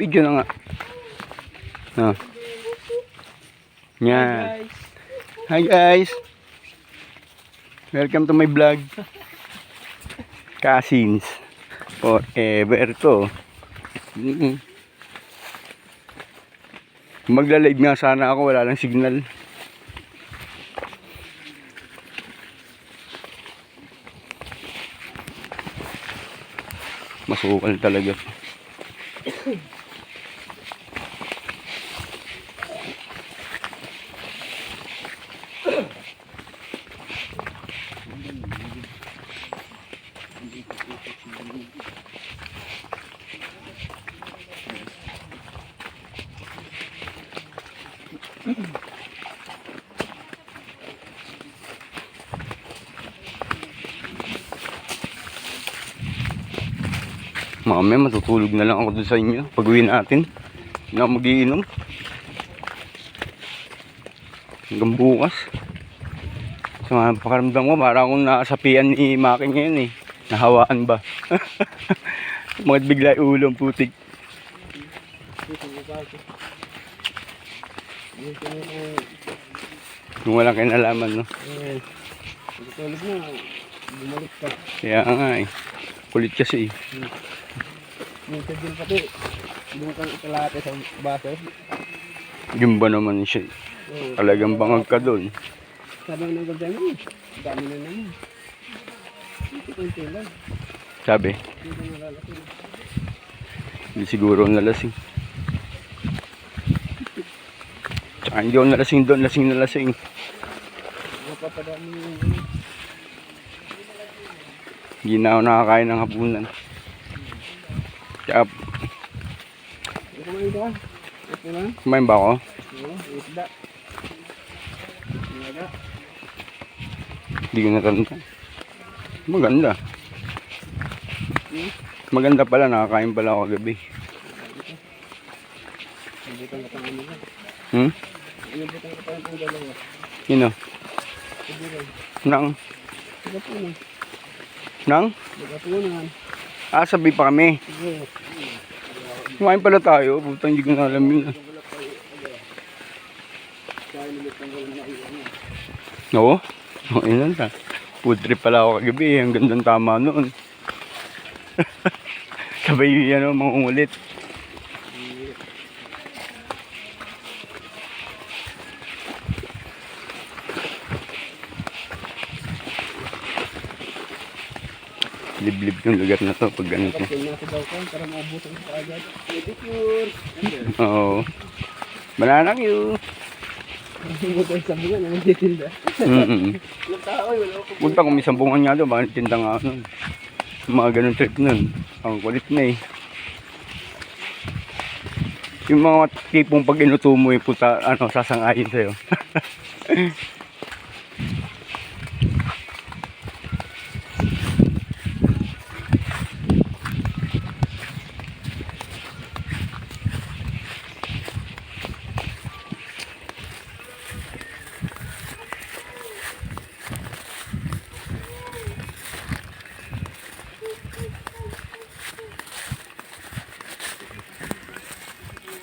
Video na nga. Oh. Yan. Hi guys. Welcome to my vlog. Cousins. Forever to. Magla-live nga sana ako, wala lang signal. Masukal talaga. Mamaya matutulog na lang ako doon sa inyo pag uwi natin. Hindi na ako magiinom hanggang bukas. Sa mga pakaramdam ko parang akong nakasapian ni Maki ngayon eh. Nahawaan ba? Mga bigla ulong putik. Kung walang kinalaman, no? Tulog mo, bumalik ka. Kaya nga eh. Kulit kasi eh. Minsan din pati, doon kang ikalate sa baso. Yung ba naman siya eh. Talagang bangag ka doon. Sabi ng ganda naman, dami na naman. Hindi konti lang. Sabi? Hindi na nalalaki. Hindi siguro nalasing. Tsaka hindi ako nalasing doon, lasing na lasing. Mapapadami yung Hindi na ako nakakain ng hapunan. Kaya, kumain ka? Ito na? kumain ba ako? Oo, isda. Isda. Hindi ko natanda. Maganda. Maganda pala, nakakain pala ako gabi. Sabutan ka pang ano ka. Sabutan ka pang dalawa. Sino? Sabutan. Nang? Sabutan. Nang? Sabutan. Sabi pa kami. Sige. Kumain pala tayo. Putang hindi ko na alam yun. Oo? Okay lang ta. Food trip pala ako kagabi. Ang gandang tama noon. Sabay yan o, mangungulit. Liblib yung lugar na to pag ganito. Para maabutan sa agad. Pedicure. Oo. Banana you. Butan sa bunga na nagtitinda. Yung tao wala ko. Punta kung may sambungan nga doon, bakit tinda nga nun. Mga ganun trip nun. Ang kulit na eh. Yung mga tipong pag inuto mo yung puta, sasangayin sa'yo.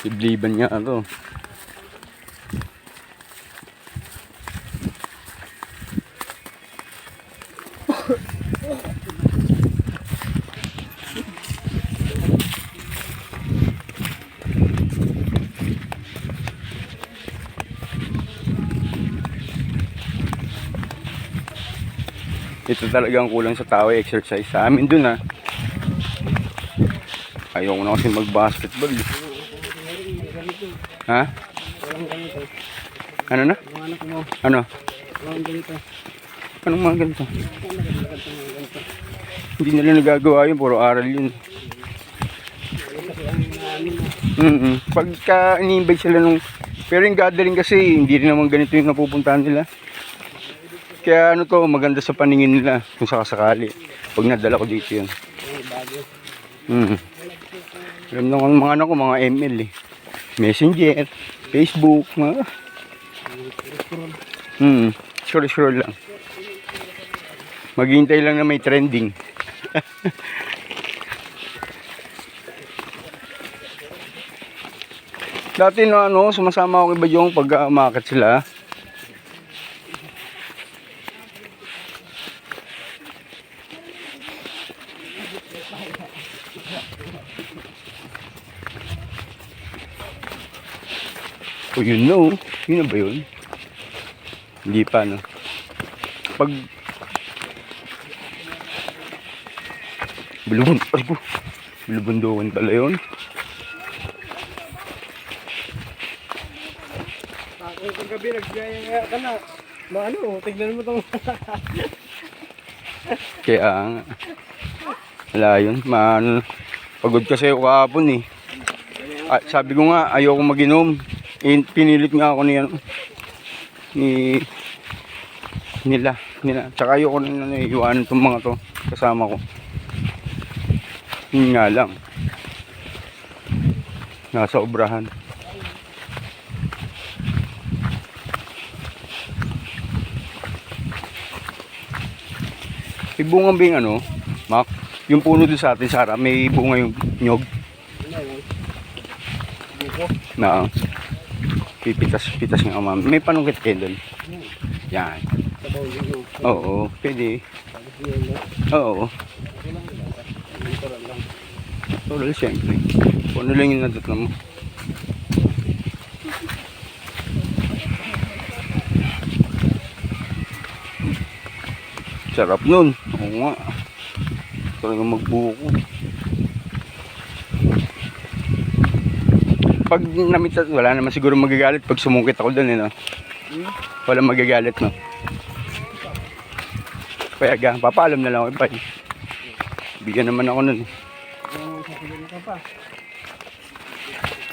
Libliban nga ito. Ito talagang kulang sa tao exercise sa amin dun ha. Ayoko na kasi mag-basketball. Ha? Ano na? Ano? Anong mga ganito? Hindi nila nagagawa yun, puro aral yun. Pagka ini-invite sila nung... Pero yung gathering kasi, hindi rin naman ganito yung napupuntahan nila. Kaya ano to, maganda sa paningin nila kung sakasakali. Pag nadala ko dito yun. Alam naman mga anak ko, mga ML eh. Messenger, Facebook, mga... Scroll lang. Maghihintay lang na may trending. Dati na ano, sumasama ako kay Badyong pag umaakit sila. O yun na oh. Yun na ba yun? Hindi pa no. Pag Bulubundukan pala yun. Kung gabi naggaya ka na. Ano, tignan mo itong... Kaya nga. Wala yun. Pagod kasi ako kahapon eh. Sabi ko nga, ayoko mag-inom. Pinilit nga ako nila. Tsaka ayoko na iwanan itong mga to. Kasama ko. Yun nga lang. Nasa obrahan. May bunga ba yung ano, Mac? Yung puno doon sa atin, Sara, may bunga yung nyog. Na, pitas nga ma'am. May panungkit kayo doon. Yan. Oo, pwede. Oo. Total siyempre. Kung ano lang yung nadot na mo. Sarap nun. Oo nga. Talagang magbuko. Pag namitas, wala naman siguro magagalit pag sumungkit ako dun eh, no? Walang magagalit, no? Kaya papaalam na lang ako, Ipay. Bigyan naman ako nun eh.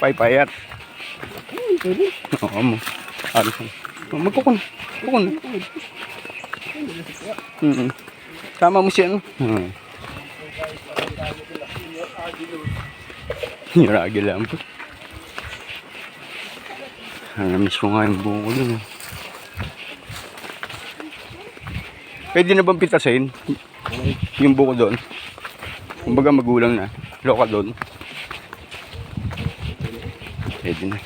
Payat. Oo mo. Alis na. Magkukun. Sama mo siya, no? Niragi lang po. Namiss ko nga yung buko dun. Pwede na bang pitasin yung buko doon? Kumbaga magulang na. Loka doon. Pwede na.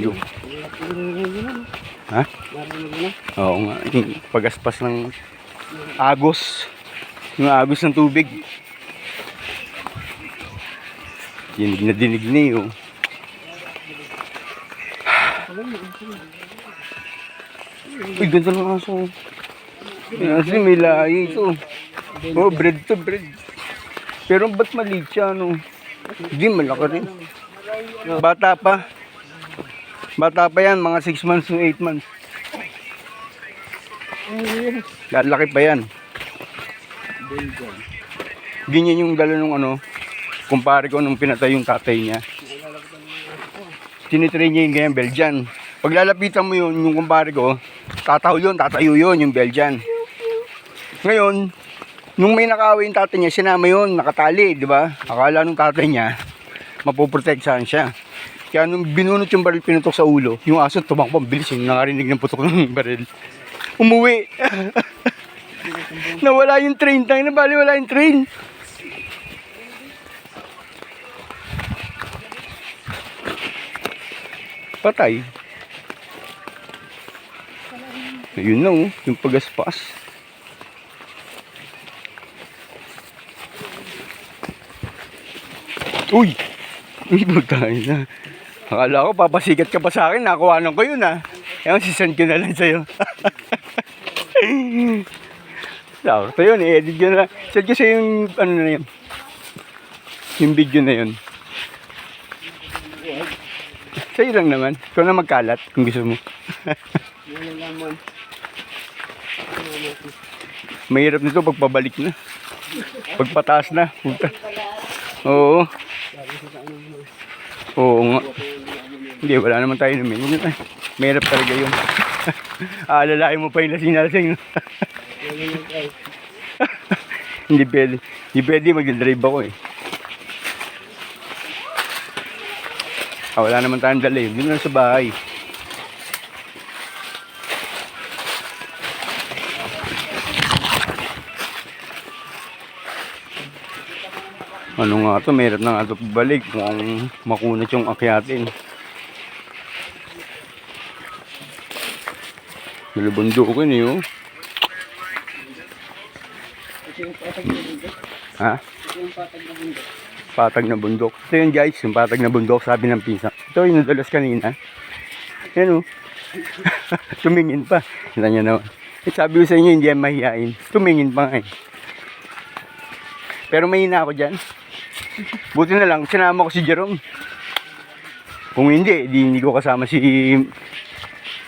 Yung. Ha? Oo nga. Yung pagaspas ng agos. Yung agos ng tubig. Dinig na yun. Uy, ganda ng aso. Kasi may lahi ito. Oh, bread to bread. Pero ba't maliit siya, no? Hindi, malaki rin. Bata pa. Bata pa yan, mga 6 months to 8 months. Lalaki pa yan. Ganyan yung dala nung ano, kumpare ko nung pinatay yung tatay niya. Tinitrain niya yung ganyan, Belgian. Pag lalapitan mo yun, yung kumpare ko, tatayo yun, yung Belgian. Ngayon, nung may nakaway yung tatay niya, sinama yun, nakatali, di ba? Akala nung tatay niya, mapoproteksahan siya. Kaya nung binunot yung baril, pinutok sa ulo, yung aso tumakbo, bilis yung nakarinig ng putok ng baril. Umuwi. Nawala yung train, tayo na bali, wala yung train. Patay. Ayun na oh, yung pagaspas. Uy! Uy, butay na. Akala ko papasikat ka pa sa akin, nakuhanan ko yun ah. Ewan, sisend ko na lang sa'yo. Ito yun, i-edit ko na. Send ko sa'yo yung, ano na yun. Yung video na yun. Sa'yo lang naman. Ikaw na magkalat kung gusto mo. Mahirap nito pagpabalik na. Pagpataas na. Puta. Oo. Oo nga. Hindi, wala naman tayo namin. Mahirap talaga yun. Alalain mo pa yung lasing-lasing. Hindi pwede. Hindi pwede mag-drive ako eh. Wala naman tayong dala eh. Doon lang sa bahay. Ano nga to, meron na nga to balik. Mukhang makunat yung akyatin. Nalubundukin eh, oh. Ito yung patag na bundok. Ha? Ito yung patag na bundok. Patag na bundok. Ito yun guys, yung patag na bundok, sabi ng pinsan. Ito yung nadalas kanina. Yan, oh. Tumingin pa. Kita niya naman. Sabi ko sa inyo, hindi yan mahihain. Tumingin pa nga eh. Pero mahina ako dyan. Buti na lang, sinama ko si Jerome. Kung hindi, hindi ko kasama si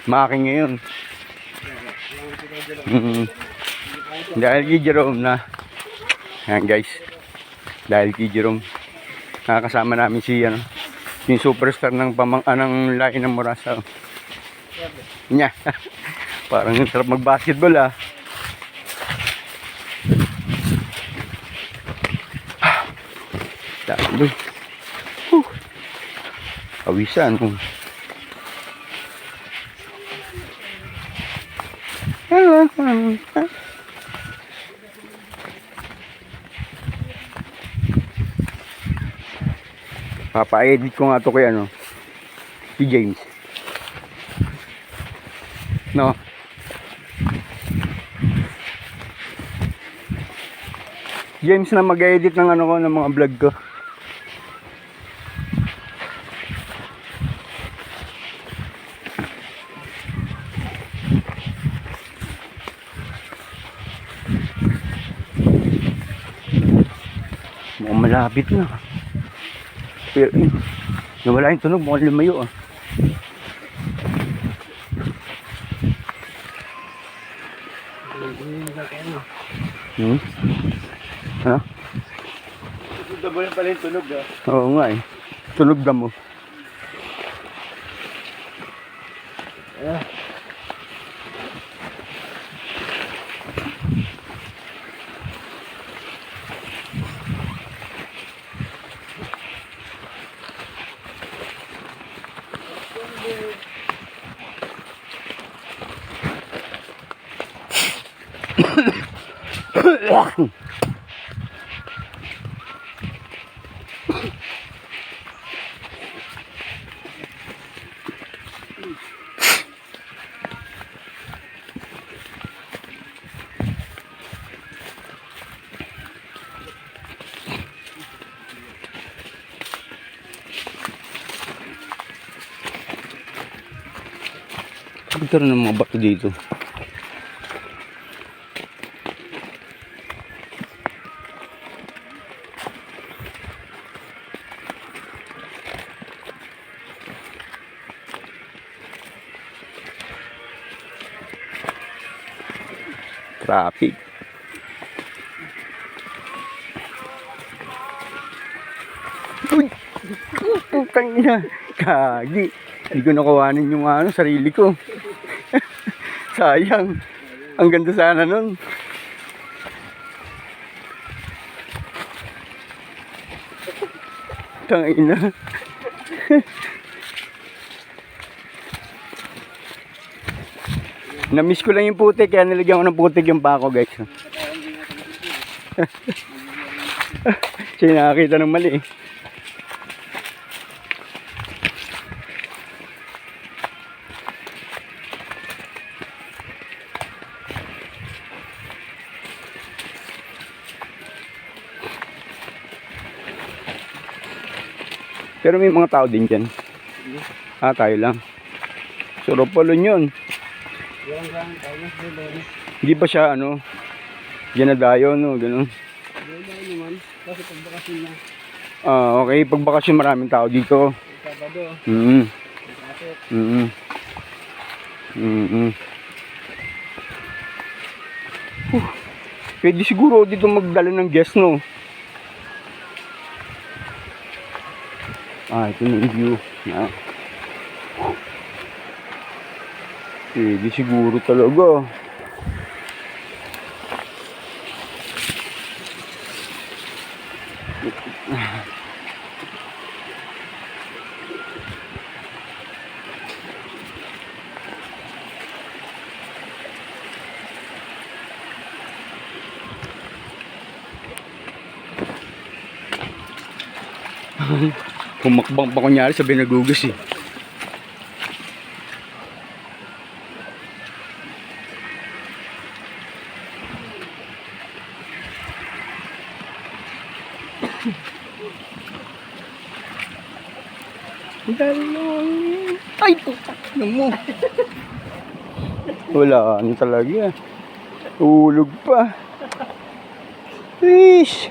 Maki ngayon. Dahil kay Jerome na. Yan guys. Dahil kay Jerome. Nakakasama namin si yung superstar ng ng lahi ng Morasa. Nya. Parang sarap mag-basketball ah. Dami. Awisan. Papa-edit ko nga to kay si James. No. James na mag-edit ng ko ng mga vlog ko. Mukhang malapit na. Pero nawala yung tunog, mukhang lumayo ah. Ano? Dabo na pala yung tunog ah. Oo nga eh. Tunog damo. Ah. Nagkaroon ng mga bato dito. Traffic. Uy! Putang ina. Kagi. Hindi ko nakuhanin yung sarili ko. Sayang. Ang ganda sana nun. Tangina. Na-miss ko lang yung putik, kaya nilagyan ko ng putik yung pako guys. Siya nakakita ng mali eh. Pero may mga tao din dyan. Tayo lang. Suropolon yun. Hindi pa siya Janadayo, no? Ganun. Naman. Kasi pagbakasyon na. Okay. Pagbakasyon maraming tao dito. Sabado. Pwede siguro dito magdala ng guest, no? Ito na yung view. Pwede siguro talaga. Pumakbang pa kunyari sa binagugas eh. Ay, putak na mo. Wala, ano talaga. Ulog pa. Fish.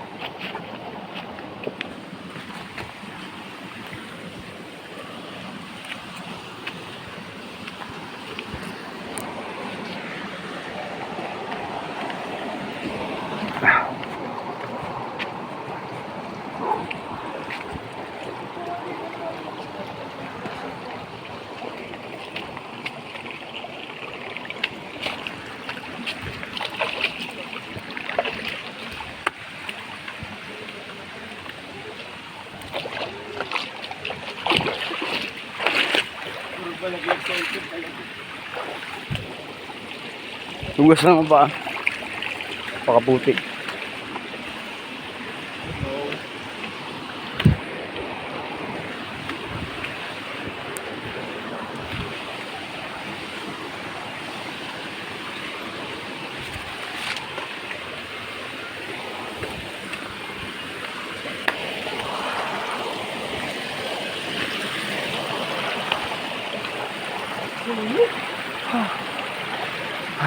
Tugas naman pa. Pakaputi.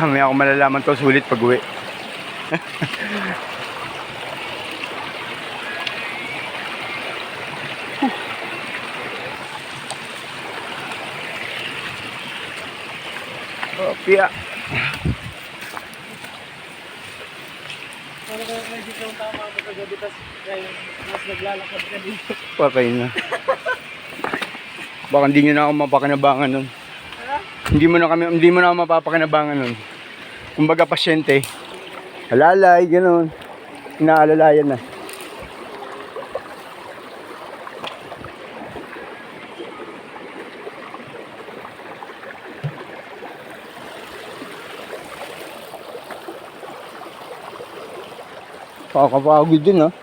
May ako malalaman to sulit pag uwi. Oh, piya. Para kaya medyo kang tama ako kagabi, tas mas naglalakad ka dito. Patay na. Baka hindi nyo na ako mapakinabangan nun. Hindi mo na ako mapapakinabangan nun. Kumbaga pasyente. Alalay, gano'n. Inaalalayan na. Pakakapagod din, no?